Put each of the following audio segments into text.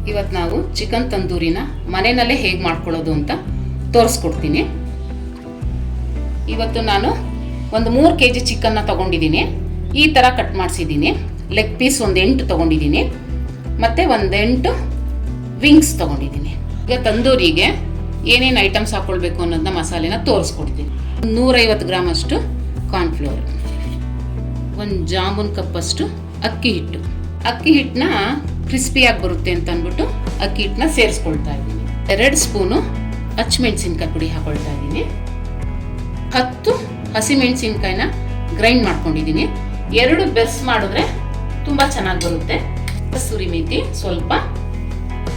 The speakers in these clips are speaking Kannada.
ಇವತ್ತು ನಾವು ಚಿಕನ್ ತಂದೂರಿನ ಮನೆಯಲ್ಲೇ ಹೇಗೆ ಮಾಡ್ಕೊಳ್ಳೋದು ಅಂತ ತೋರಿಸ್ಕೊಡ್ತೀನಿ. ಇವತ್ತು ನಾನು ಒಂದು 3 kg ಚಿಕನ್ನ ತೊಗೊಂಡಿದ್ದೀನಿ. ಈ ಥರ ಕಟ್ ಮಾಡಿಸಿದ್ದೀನಿ. ಲೆಗ್ ಪೀಸ್ ಒಂದು 8 ತೊಗೊಂಡಿದ್ದೀನಿ ಮತ್ತು ಒಂದು 8 ವಿಂಗ್ಸ್ ತೊಗೊಂಡಿದ್ದೀನಿ. ಈಗ ತಂದೂರಿಗೆ ಏನೇನು ಐಟಮ್ಸ್ ಹಾಕ್ಕೊಳ್ಬೇಕು ಅನ್ನೋದನ್ನ ಮಸಾಲೆನ ತೋರಿಸ್ಕೊಡ್ತೀನಿ. 150 ಗ್ರಾಮ್ ಅಷ್ಟು ಕಾರ್ನ್ಫ್ಲೋರ್, ಒಂದು ಜಾಮೂನ್ ಕಪ್ಪಷ್ಟು ಅಕ್ಕಿ ಹಿಟ್ಟನ್ನ ಕ್ರಿಸ್ಪಿಯಾಗಿ ಬರುತ್ತೆ ಅಂತ ಅಂದ್ಬಿಟ್ಟು ಅಕ್ಕಿ ಹಿಟ್ಟನ್ನ ಸೇರಿಸ್ಕೊಳ್ತಾ ಇದ್ದೀನಿ. 2 ಸ್ಪೂನು ಹಸಿಮೆಣಸಿನ್ಕಾಯಿ ಪುಡಿ ಹಾಕೊಳ್ತಾ ಇದ್ದೀನಿ. 10 ಹಸಿಮೆಣಸಿನ್ಕಾಯಿನ ಗ್ರೈಂಡ್ ಮಾಡ್ಕೊಂಡಿದ್ದೀನಿ. 2 ಬೆರ್ಸ್ ಮಾಡಿದ್ರೆ ತುಂಬ ಚೆನ್ನಾಗಿ ಬರುತ್ತೆ. ಕಸೂರಿ ಮೇಥಿ ಸ್ವಲ್ಪ,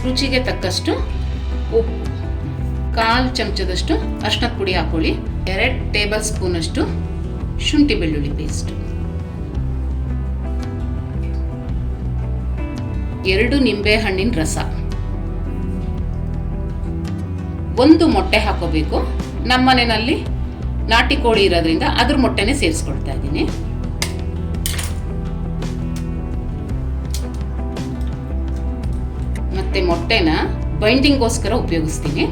ರುಚಿಗೆ ತಕ್ಕಷ್ಟು ಉಪ್ಪು, 1/4 ಚಮಚದಷ್ಟು ಅರಿಶಿಣದ ಪುಡಿ ಹಾಕೊಳ್ಳಿ. 2 ಟೇಬಲ್ ಸ್ಪೂನ್ ಅಷ್ಟು ಶುಂಠಿ ಬೆಳ್ಳುಳ್ಳಿ ಪೇಸ್ಟ್, 2 ನಿಂಬೆ ಹಣ್ಣಿನ ರಸ, 1 ಮೊಟ್ಟೆ ಹಾಕೋಬೇಕು. ನಮ್ಮ ಮನೆಯಲ್ಲಿ ನಾಟಿ ಕೋಳಿ ಇರೋದ್ರಿಂದ ಅದ್ರ ಮೊಟ್ಟೆನೇ ಸೇರಿಸ್ಕೊಳ್ತಾ ಇದ್ದೀನಿ. ಮತ್ತೆ ಮೊಟ್ಟೆನ ಬೈಂಡಿಂಗ್ಗೋಸ್ಕರ ಉಪಯೋಗಿಸ್ತೀನಿ.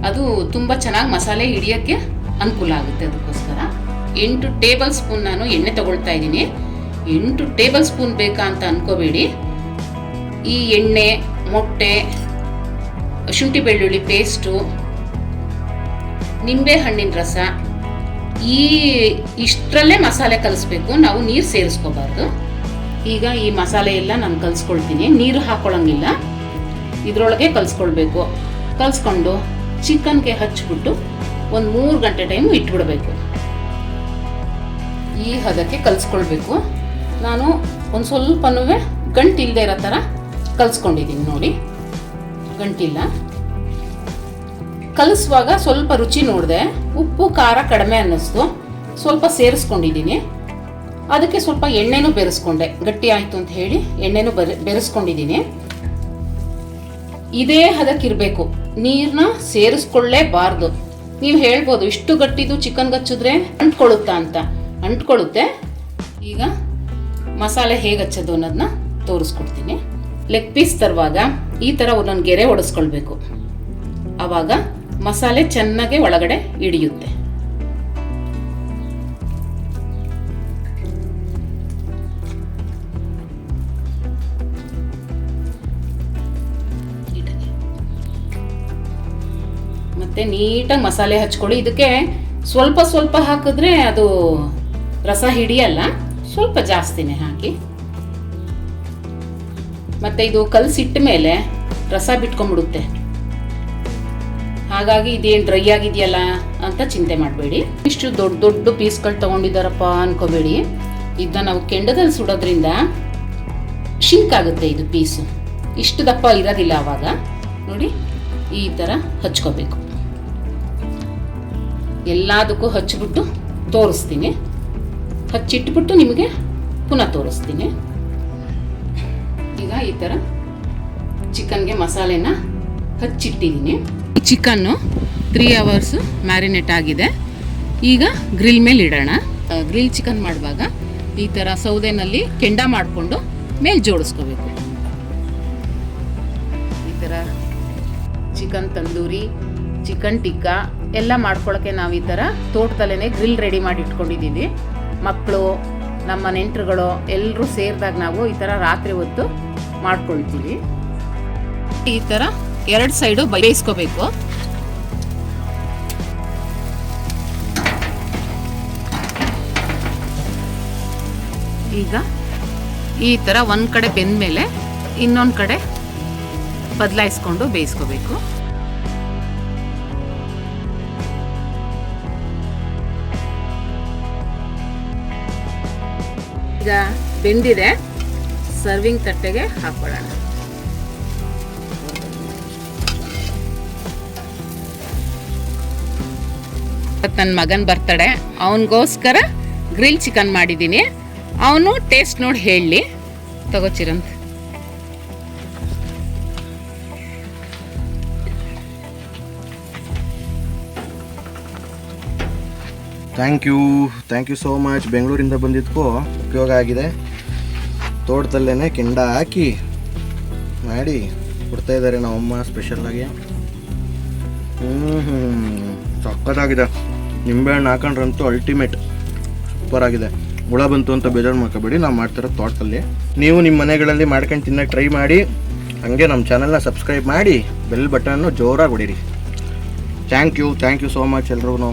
ಅದು ತುಂಬ ಚೆನ್ನಾಗಿ ಮಸಾಲೆ ಹಿಡಿಯೋಕ್ಕೆ ಅನುಕೂಲ ಆಗುತ್ತೆ. ಅದಕ್ಕೋಸ್ಕರ 8 ಟೇಬಲ್ ಸ್ಪೂನ್ ನಾನು ಎಣ್ಣೆ ತಗೊಳ್ತಾ ಇದ್ದೀನಿ. 8 ಟೇಬಲ್ ಸ್ಪೂನ್ ಬೇಕಾ ಅಂತ ಅನ್ಕೋಬೇಡಿ. ಈ ಎಣ್ಣೆ, ಮೊಟ್ಟೆ, ಶುಂಠಿ ಬೆಳ್ಳುಳ್ಳಿ ಪೇಸ್ಟು, ನಿಂಬೆ ಹಣ್ಣಿನ ರಸ, ಇಷ್ಟರಲ್ಲೇ ಮಸಾಲೆ ಕಲಿಸ್ಬೇಕು. ನಾವು ನೀರು ಸೇರಿಸ್ಕೋಬಾರ್ದು. ಈಗ ಈ ಮಸಾಲೆ ಎಲ್ಲ ನಾನು ಕಲಿಸ್ಕೊಳ್ತೀನಿ. ನೀರು ಹಾಕೊಳ್ಳೋಂಗಿಲ್ಲ, ಇದರೊಳಗೆ ಕಲಿಸ್ಕೊಳ್ಬೇಕು. ಕಲಿಸ್ಕೊಂಡು ಚಿಕನ್ಗೆ ಹಚ್ಚಿಬಿಟ್ಟು ಒಂದು 3 ಗಂಟೆ ಟೈಮು ಇಟ್ಬಿಡಬೇಕು. ಈ ಹದಕ್ಕೆ ಕಲಿಸ್ಕೊಳ್ಬೇಕು. ನಾನು ಒಂದು ಸ್ವಲ್ಪನೂ ಗಂಟಿಲ್ಲದೆ ಇರೋ ಥರ ಕಲಿಸ್ಕೊಂಡಿದ್ದೀನಿ. ನೋಡಿ, ಗಂಟಿಲ್ಲ. ಕಲಿಸುವಾಗ ಸ್ವಲ್ಪ ರುಚಿ ನೋಡಿದೆ, ಉಪ್ಪು ಖಾರ ಕಡಿಮೆ ಅನ್ನಿಸ್ತು, ಸ್ವಲ್ಪ ಸೇರಿಸ್ಕೊಂಡಿದ್ದೀನಿ. ಅದಕ್ಕೆ ಸ್ವಲ್ಪ ಎಣ್ಣೆನೂ ಬೆರೆಸ್ಕೊಂಡೆ. ಗಟ್ಟಿ ಆಯಿತು ಅಂತ ಹೇಳಿ ಎಣ್ಣೆನೂ ಬೆರೆಸ್ಕೊಂಡಿದ್ದೀನಿ. ಇದೇ ಹದಕ್ಕಿರಬೇಕು, ನೀರನ್ನ ಸೇರಿಸ್ಕೊಳ್ಳೇಬಾರ್ದು. ನೀವು ಹೇಳ್ಬೋದು ಇಷ್ಟು ಗಟ್ಟಿದು ಚಿಕನ್ಗೆ ಹಚ್ಚಿದ್ರೆ ಅಂಟ್ಕೊಳ್ಳುತ್ತಾ ಅಂತ. ಅಂಟ್ಕೊಳ್ಳುತ್ತೆ. ಈಗ ಮಸಾಲೆ ಹೇಗೆ ಹಚ್ಚೋದು ಅನ್ನೋದನ್ನ ತೋರಿಸ್ಕೊಡ್ತೀನಿ. ಲೆಗ್ ಪೀಸ್ ತರುವಾಗ ಈ ಥರ ಒಂದೊಂದು ಗೆರೆ ಒಡಿಸ್ಕೊಳ್ಬೇಕು. ಆವಾಗ ಮಸಾಲೆ ಚೆನ್ನಾಗಿ ಒಳಗಡೆ ಹಿಡಿಯುತ್ತೆ. ಮತ್ತೆ ನೀಟಾಗಿ ಮಸಾಲೆ ಹಚ್ಕೊಳ್ಳಿ. ಇದಕ್ಕೆ ಸ್ವಲ್ಪ ಸ್ವಲ್ಪ ಹಾಕಿದ್ರೆ ಅದು ರಸ ಹಿಡಿಯಲ್ಲ, ಸ್ವಲ್ಪ ಜಾಸ್ತಿನೇ ಹಾಕಿ. ಮತ್ತೆ ಇದು ಕಲಸಿಟ್ಟ ಮೇಲೆ ರಸ ಬಿಟ್ಕೊಂಡ್ಬಿಡುತ್ತೆ. ಹಾಗಾಗಿ ಇದೇನು ಡ್ರೈ ಆಗಿದೆಯಲ್ಲ ಅಂತ ಚಿಂತೆ ಮಾಡಬೇಡಿ. ಇಷ್ಟು ದೊಡ್ಡ ದೊಡ್ಡ ಪೀಸ್ಗಳು ತಗೊಂಡಿದ್ದಾರಪ್ಪ ಅನ್ಕೋಬೇಡಿ. ಇದನ್ನ ನಾವು ಕೆಂಡದಲ್ಲಿ ಸುಡೋದ್ರಿಂದ ಶಿಂಕ್ ಆಗುತ್ತೆ. ಇದು ಪೀಸು ಇಷ್ಟು ದಪ್ಪ ಇರೋದಿಲ್ಲ. ಆವಾಗ ನೋಡಿ ಈ ಥರ ಹಚ್ಕೋಬೇಕು. ಎಲ್ಲದಕ್ಕೂ ಹಚ್ಚಿಬಿಟ್ಟು ತೋರಿಸ್ತೀನಿ. ಹಚ್ಚಿಟ್ಬಿಟ್ಟು ನಿಮಗೆ ಪುನಃ ತೋರಿಸ್ತೀನಿ. ಈಗ ಈ ಥರ ಚಿಕನ್ಗೆ ಮಸಾಲೆನ ಹಚ್ಚಿಟ್ಟಿದ್ದೀನಿ. ಚಿಕನ್ನು 3 hours ಮ್ಯಾರಿನೇಟ್ ಆಗಿದೆ. ಈಗ ಗ್ರಿಲ್ ಮೇಲೆ ಇಡೋಣ. ಗ್ರಿಲ್ ಚಿಕನ್ ಮಾಡುವಾಗ ಈ ಥರ ಸೌದೆನಲ್ಲಿ ಕೆಂಡ ಮಾಡಿಕೊಂಡು ಮೇಲೆ ಜೋಡಿಸ್ಕೋಬೇಕು. ಈ ಥರ ಚಿಕನ್ ತಂದೂರಿ, ಚಿಕನ್ ಟಿಕ್ಕಾ ಎಲ್ಲ ಮಾಡ್ಕೊಳ್ಳೋಕ್ಕೆ ನಾವು ಈ ಥರ ತೋಟದಲ್ಲೇ ಗ್ರಿಲ್ ರೆಡಿ ಮಾಡಿ ಇಟ್ಕೊಂಡಿದ್ದೀವಿ. ಮಕ್ಕಳು, ನಮ್ಮ ನೆಂಟರುಗಳು ಎಲ್ಲರೂ ಸೇರಿದಾಗ ನಾವು ಈ ಥರ ರಾತ್ರಿ ಹೊತ್ತು ಮಾಡ್ಕೊಳ್ತೀವಿ. ಈ ಥರ 2 ಸೈಡು ಬೇಯಿಸ್ಕೋಬೇಕು. ಈಗ ಈ ಥರ ಒಂದು ಕಡೆ ಬೆಂದ ಮೇಲೆ ಇನ್ನೊಂದು ಕಡೆ ಬದಲಾಯಿಸ್ಕೊಂಡು ಬೇಯಿಸ್ಕೋಬೇಕು. ಈಗ ಬೆಂದಿದೆ, ಸರ್ವಿಂಗ್ ತಟ್ಟೆಗೆ ಹಾಕೊಳ್ಳೋಣ. ನನ್ನ ಮಗನ ಬರ್ತಡೆ, ಅವನಿಗೋಸ್ಕರ ಗ್ರಿಲ್ ಚಿಕನ್ ಮಾಡಿದ್ದೀನಿ. ಅವನು ಟೇಸ್ಟ್ ನೋಡಿ ಹೇಳಿ. ತಗೋಚಿರಂತ. Thank you so much. ಬೆಂಗಳೂರಿಂದ ಬಂದಿದ್ದಕ್ಕೂ ಉಪಯೋಗ ಆಗಿದೆ. ತೋಟದಲ್ಲೇ ಕೆಂಡ ಹಾಕಿ ಮಾಡಿ ಕೊಡ್ತಾ ಇದ್ದಾರೆ ನಮ್ಮಮ್ಮ ಸ್ಪೆಷಲ್ಲಾಗಿ. ಸಕ್ಕತ್ತಾಗಿದೆ. ನಿಂಬೆಹಣ್ಣು ಹಾಕೊಂಡ್ರಂತೂ ಅಲ್ಟಿಮೇಟ್ ಸೂಪರ್ ಆಗಿದೆ. ಹುಳ ಬಂತು ಅಂತ ಬೇಜಾರು ಮಾಡ್ಕೋಬೇಡಿ, ನಾವು ಮಾಡ್ತಿರೋ ತೋಟದಲ್ಲಿ. ನೀವು ನಿಮ್ಮ ಮನೆಗಳಲ್ಲಿ ಮಾಡ್ಕೊಂಡು ತಿನ್ನೋಕೆ ಟ್ರೈ ಮಾಡಿ. ಹಾಗೆ ನಮ್ಮ ಚಾನಲ್ನ ಸಬ್ಸ್ಕ್ರೈಬ್ ಮಾಡಿ ಬೆಲ್ ಬಟನ್ನು ಜೋರಾಗಿ ಹೊಡೀರಿ. ಥ್ಯಾಂಕ್ ಯು ಸೋ ಮಚ್ ಎಲ್ರಿಗೂ.